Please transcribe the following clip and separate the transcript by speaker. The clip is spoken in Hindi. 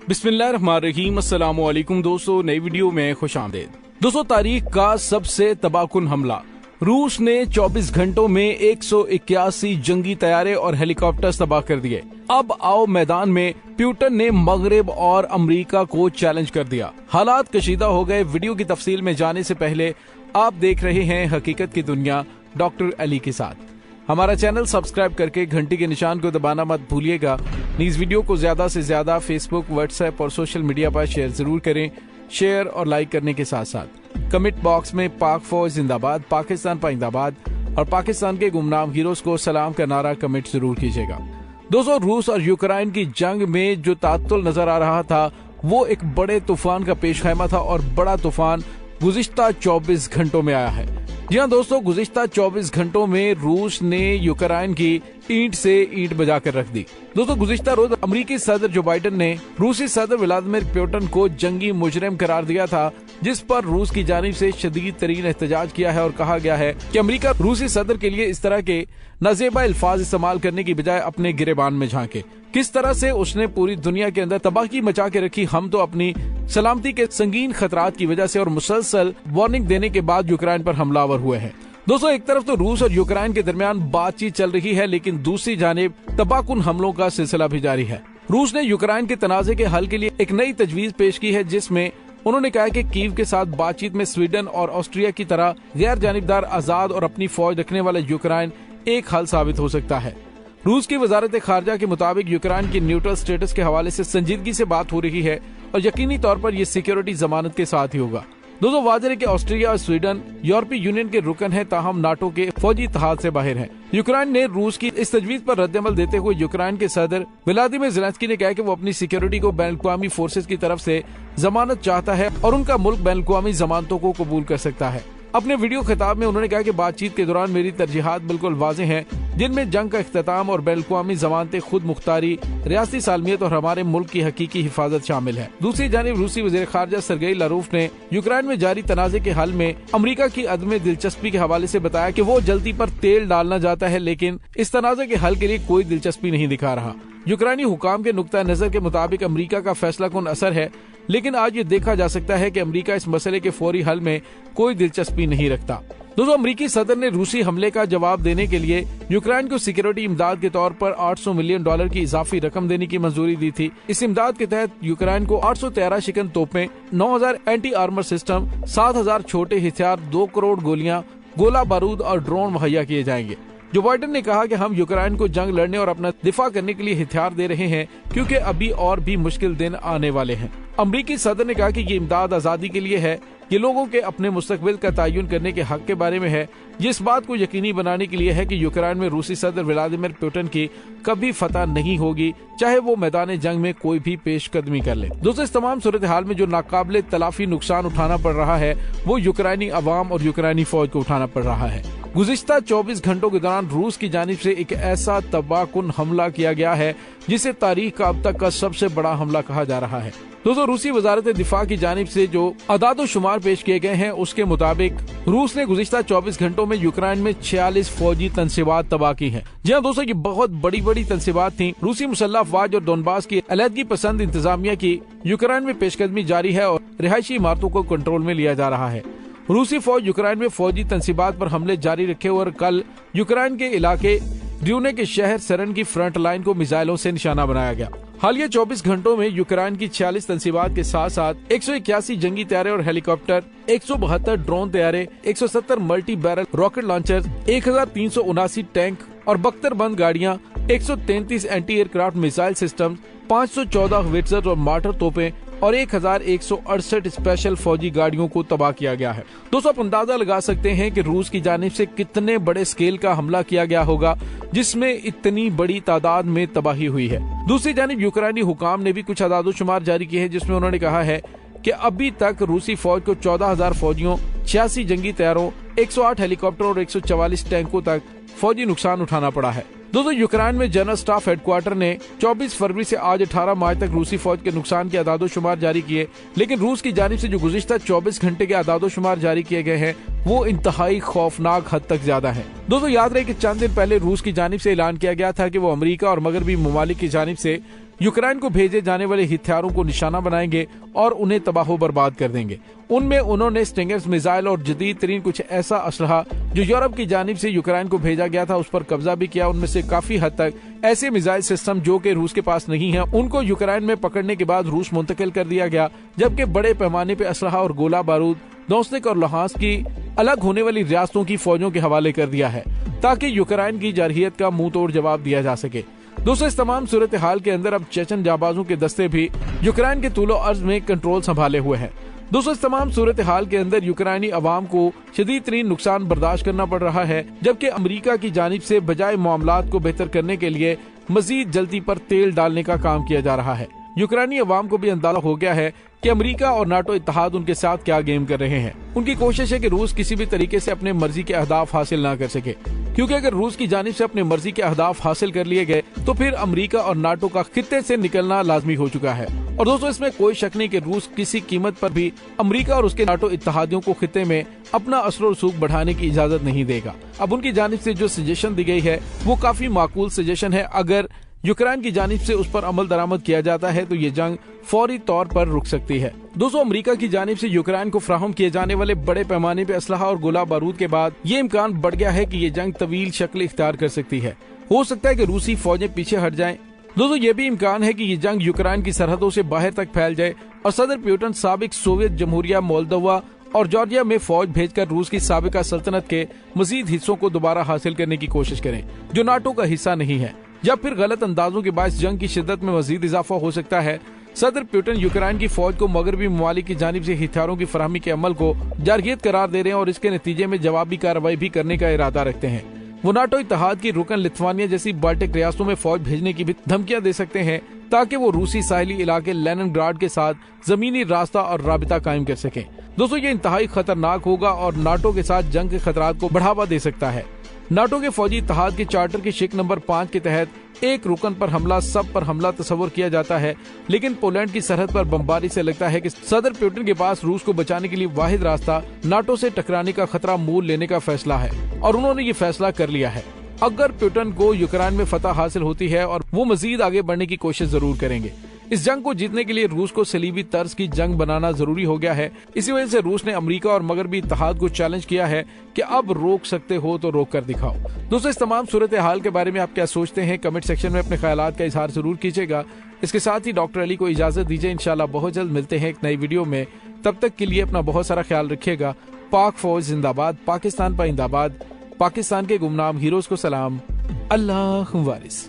Speaker 1: बिस्मिल्लाहिर्रहमानिर्रहीम। अस्सलाम वालेकुम दोस्तों, नई वीडियो में खुशामदीद। दोस्तों, तारीख का सबसे तबाहकुन हमला। रूस ने 24 घंटों में 181 जंगी तैयारे और हेलीकॉप्टर तबाह कर दिए। अब आओ मैदान में। पुतिन ने मगरिब और अमेरिका को चैलेंज कर दिया। हालात कशीदा हो गए। वीडियो की तफसील में जाने से पहले आप देख रहे हैं हकीकत की दुनिया डॉक्टर अली के साथ। हमारा चैनल सब्सक्राइब करके घंटी के निशान को दबाना मत भूलिएगा। इस वीडियो को ज्यादा से ज्यादा फेसबुक, व्हाट्सएप और सोशल मीडिया पर शेयर जरूर करें। शेयर और लाइक करने के साथ साथ कमेंट बॉक्स में पाक फौज जिंदाबाद, पाकिस्तान पाइंदाबाद और पाकिस्तान के गुमनाम हीरोज को सलाम का नारा कमेंट जरूर कीजिएगा। दोस्तों, रूस और यूक्रेन की जंग में जो तातुल नजर आ रहा था वो एक बड़े तूफान का पेश खैमा था और बड़ा तूफान गुज़िश्ता 24 घंटों में आया है। जी हाँ दोस्तों, गुज़िश्ता 24 घंटों में रूस ने यूक्रेन की ईंट से ईंट बजा कर रख दी। दोस्तों, गुज़िश्ता रोज अमेरिकी सदर जो बाइडेन ने रूसी सदर व्लादिमीर पुतिन को जंगी मुजरिम करार दिया था, जिस पर रूस की जानिब से शदीद तरीन एहतजाज किया है और कहा गया है कि अमेरिका रूसी सदर के लिए इस तरह के नाजेबा अल्फाज इस्तेमाल करने की बजाय अपने गिरेबान में झांके। किस तरह से उसने पूरी दुनिया के अंदर तबाही मचा के रखी, हम तो अपनी सलामती के संगीन खतरात की वजह से और मुसलसल वार्निंग देने के बाद यूक्रेन पर हमलावर हुए हैं। दोस्तों, एक तरफ तो रूस और यूक्रेन के दरमियान बातचीत चल रही है, लेकिन दूसरी जानिब तबाहकुन हमलों का सिलसिला भी जारी है। रूस ने यूक्रेन के तनाजे के हल के लिए एक नई तजवीज पेश की है, जिसमें उन्होंने कहा कि कीव के साथ बातचीत में स्वीडन और ऑस्ट्रिया की तरह गैर जानिबदार, आजाद और अपनी फौज रखने वाला यूक्रेन एक हल साबित हो सकता है। रूस की वजारत खारजा के मुताबिक यूक्रेन की न्यूट्रल स्टेटस के हवाले से संजीदगी से बात हो रही है और यकीनी तौर पर यह सिक्योरिटी जमानत के साथ ही होगा। दोस्तों, वाज़ेह है कि ऑस्ट्रिया और स्वीडन यूरोपीय यूनियन के रुकन है, ताहम नाटो के फौजी इत्तेहाद से बाहर हैं। यूक्रेन ने रूस की इस तजवीज पर रद्दअमल देते हुए यूक्रेन के सदर व्लादिमीर ज़ेलेंस्की ने कहा कि वो अपनी सिक्योरिटी को बैनुल-अक़वामी फोर्सेज की तरफ से जमानत चाहता है और उनका मुल्क बैनुल-अक़वामी जमानतों को कबूल कर सकता है। अपने वीडियो खिताब में उन्होंने कहा कि बातचीत के दौरान मेरी तरजीहात बिल्कुल वाज़ेह हैं, जिनमें जंग का इख्तिताम और बैनुल-अक़वामी जमानतें, खुद मुख्तारी, रियासती सालमियत और हमारे मुल्क की हकीकी हिफाजत शामिल है। दूसरी जानिब रूसी वज़ीर ख़ारजा सरगेई लारोफ ने यूक्रेन में जारी तनाज़े के हल में अमेरिका की अदम दिलचस्पी के हवाले से बताया कि वो जल्दी पर तेल डालना चाहता है, लेकिन इस तनाज़े के हल के लिए कोई दिलचस्पी नहीं दिखा रहा। यूक्रेनी हुकाम के नुक्ता नजर के मुताबिक अमेरिका का फैसला कौन असर है, लेकिन आज ये देखा जा सकता है कि अमेरिका इस मसले के फौरी हल में कोई दिलचस्पी नहीं रखता। दोस्तों, अमेरिकी सदर ने रूसी हमले का जवाब देने के लिए यूक्रेन को सिक्योरिटी इमदाद के तौर पर $800 मिलियन की इजाफी रकम देने की मंजूरी दी थी। इस इमदाद के तहत यूक्रेन को 813 शिकन तोपें, 9000 एंटी आर्मर सिस्टम, 7000 छोटे हथियार, 2 करोड़ गोलियां, गोला बारूद और ड्रोन मुहैया किए जाएंगे। जो बाइडेन ने कहा कि हम यूक्रेन को जंग लड़ने और अपना दिफा करने के लिए हथियार दे रहे हैं, क्योंकि अभी और भी मुश्किल दिन आने वाले हैं। अमेरिकी सदर ने कहा कि ये इमदाद आजादी के लिए है, ये लोगों के अपने मुस्तकबिल का तयन करने के हक के बारे में है, जिस बात को यकीनी बनाने के लिए है कि यूक्रेन में रूसी सदर व्लादिमीर पुतिन की कभी फतह नहीं होगी, चाहे वो मैदान जंग में कोई भी पेशकदमी कर ले। दोस्तों, इस तमाम सूरत हाल में जो नाकाबिले तलाफी नुकसान उठाना पड़ रहा है वो यूक्रेनी अवाम और यूक्रेनी फौज को उठाना पड़ रहा है। गुज़िश्ता 24 घंटों के दौरान रूस की जानिब से एक ऐसा तबाहकुन हमला किया गया है जिसे तारीख का अब तक का सबसे बड़ा हमला कहा जा रहा है। दोस्तों, रूसी वजारत दिफा की जानिब से जो अदाद शुमार पेश किए गए हैं उसके मुताबिक रूस ने गुज़िश्ता 24 घंटों में यूक्रेन में 46 फौजी तनसीबात तबाह की हैं। जी हाँ दोस्तों, ये बहुत बड़ी बड़ी तनसीबात थी। रूसी मुसल्लह अफवाज और डोनबास की अलहदगी पसंद इंतजामिया की यूक्रेन में पेशकदमी जारी है और रिहायशी इमारतों को कंट्रोल में लिया जा रहा है। रूसी फौज यूक्रेन में फौजी तनसीबात पर हमले जारी रखे और कल यूक्रेन के इलाके ड्यूने के शहर सरन की फ्रंट लाइन को मिसाइलों से निशाना बनाया गया। हालिया 24 घंटों में यूक्रेन की 46 तनसीबात के साथ साथ 181 जंगी तैयारे और हेलीकॉप्टर, 172 ड्रोन तैयारे, 170 multi barrel rocket launcher, 1379 tank और बख्तरबंद गाड़ियां, 133 anti aircraft missile system, 514 howitzer और मार्टर तोपें और 1168 स्पेशल फौजी गाड़ियों को तबाह किया गया है। दोस्तों, आप अंदाजा लगा सकते हैं कि रूस की जानिब से कितने बड़े स्केल का हमला किया गया होगा जिसमें इतनी बड़ी तादाद में तबाही हुई है। दूसरी जानिब यूक्रेनी हुकाम ने भी कुछ अदाद-ओ-शुमार जारी किए हैं, जिसमें उन्होंने कहा है कि अभी तक रूसी फौज को 14,000 फौजियों, 86 जंगी तैयारों, 108 हेलीकॉप्टर और 144 टैंकों तक फौजी नुकसान उठाना पड़ा है। दोस्तों, यूक्रेन में जनरल स्टाफ हेडक्वार्टर ने 24 फरवरी से आज 18 मार्च तक रूसी फौज के नुकसान के अदाद-ओ-शुमार जारी किए, लेकिन रूस की जानिब से जो गुज़िश्ता 24 घंटे के अदाद-ओ-शुमार जारी किए गए हैं वो इंतहाई खौफनाक हद तक ज्यादा है। दोस्तों, याद रहे कि चंद दिन पहले रूस की जानिब से ऐलान किया गया था कि वो अमेरिका और मगरबी ममालिक की जानिब से यूक्रेन को भेजे जाने वाले हथियारों को निशाना बनाएंगे और उन्हें तबाह बर्बाद कर देंगे। उनमें उन्होंने स्टिंगर्स मिसाइल और जदीद तरीन कुछ ऐसा असलहा जो यूरोप की जानिब से यूक्रेन को भेजा गया था उस पर कब्जा भी किया। उनमें से काफी हद तक ऐसे मिसाइल सिस्टम जो कि रूस के पास नहीं है, उनको यूक्रेन में पकड़ने के बाद रूस मुंतकिल कर दिया गया, जबकि बड़े पैमाने पे असलहा और गोला बारूद दोस्तिक और लुहांस्क की अलग होने वाली रियासतों की फौजों के हवाले कर दिया है ताकि यूक्रेन की जारहियत का मुंह तोड़ जवाब दिया जा सके। दोस्तों, इस तमाम सूरत हाल के अंदर अब चेचन जाबाजों के दस्ते भी यूक्रेन के तूलो अर्ज में कंट्रोल संभाले हुए हैं। दोस्तों, इस तमाम सूरत हाल के अंदर यूक्रेनी अवाम को शदीद तरीन नुकसान बर्दाश्त करना पड़ रहा है, जबकि अमरीका की जानिब से बजाय मामलात को बेहतर करने के लिए मजीद जल्दी पर तेल डालने का काम किया जा रहा है। यूक्रेनी अवाम को भी अंदाजा हो गया है कि अमेरिका और नाटो इत्तेहाद उनके साथ क्या गेम कर रहे हैं। उनकी कोशिश है कि रूस किसी भी तरीके से अपने मर्जी के अहदाफ हासिल ना कर सके, क्योंकि अगर रूस की जानिब से अपने मर्जी के अहदाफ हासिल कर लिए गए तो फिर अमेरिका और नाटो का खित्ते से निकलना लाजमी हो चुका है। और दोस्तों, इसमें कोई शक नहीं कि रूस किसी कीमत पर भी अमेरिका और उसके नाटो इत्तेहादियों को खित्ते में अपना असर और रसूख बढ़ाने की इजाजत नहीं देगा। अब उनकी जानिब से जो सजेशन दी गई है वो काफी माकूल सजेशन है। अगर यूक्रेन की जानिब से उस पर अमल दरामद किया जाता है तो ये जंग फौरी तौर पर रुक सकती है। दोस्तों, अमेरिका की जानिब से यूक्रेन को फराहम किए जाने वाले बड़े पैमाने पे असलहा और गोला बारूद के बाद ये इम्कान बढ़ गया है कि ये जंग तवील शक्ल इख्तियार कर सकती है। हो सकता है कि रूसी फौजें पीछे हट जाएं। दोस्तों, ये भी इम्कान है कि ये जंग यूक्रेन की सरहदों से बाहर तक फैल जाए और सदर पुतिन साबिक सोवियत जमहूरिया मोल्दोवा और जॉर्जिया में फौज भेजकर रूस की साबिका सल्तनत के मजीद हिस्सों को दोबारा हासिल करने की कोशिश करें जो नाटो का हिस्सा नहीं है, या फिर गलत अंदाजों के बायस जंग की शिद्दत में मजीद इजाफा हो सकता है। सदर पुतिन यूक्रेन की फौज को मगरबी ममालिक की जानिब से हथियारों की फराहमी के अमल को जारहियत करार दे रहे हैं और इसके नतीजे में जवाबी कार्रवाई भी करने का इरादा रखते हैं। वो नाटो इत्तेहाद की रुकन लिथुआनिया जैसी बाल्टिक रियासतों में फौज भेजने की भी धमकियां दे सकते हैं ताकि वो रूसी साहिली इलाके लेनिनग्राड के साथ जमीनी रास्ता और राबिता कायम कर सकें। दोस्तों, ये इंतहाई खतरनाक होगा और नाटो के साथ जंग के खतरात को बढ़ावा दे सकता है। नाटो के फौजी इत्तेहाद के चार्टर के शिक नंबर 5 के तहत एक रुकन पर हमला सब पर हमला तस्वर किया जाता है, लेकिन पोलैंड की सरहद पर बमबारी से लगता है कि सदर पुतिन के पास रूस को बचाने के लिए वाहिद रास्ता नाटो से टकराने का खतरा मोल लेने का फैसला है और उन्होंने ये फैसला कर लिया है। अगर पुतिन को यूक्रेन में फतह हासिल होती है और वो मजीद आगे बढ़ने की कोशिश जरूर करेंगे। इस जंग को जीतने के लिए रूस को सलीबी तर्ज की जंग बनाना जरूरी हो गया है। इसी वजह से रूस ने अमेरिका और मगरबी इत्तेहाद को चैलेंज किया है कि अब रोक सकते हो तो रोक कर दिखाओ। दोस्तों, इस तमाम सूरत हाल के बारे में आप क्या सोचते हैं? कमेंट सेक्शन में अपने ख्यालात का इजहार जरूर कीजिएगा। इसके साथ ही डॉक्टर अली को इजाजत दीजिए। इंशाल्लाह बहुत जल्द मिलते हैं एक नई वीडियो में। तब तक के लिए अपना बहुत सारा ख्याल रखिएगा। पाक फौज जिंदाबाद, पाकिस्तान पाइंदाबाद, पाकिस्तान के गुमनाम हीरोज को सलाम। अल्लाह वारिस।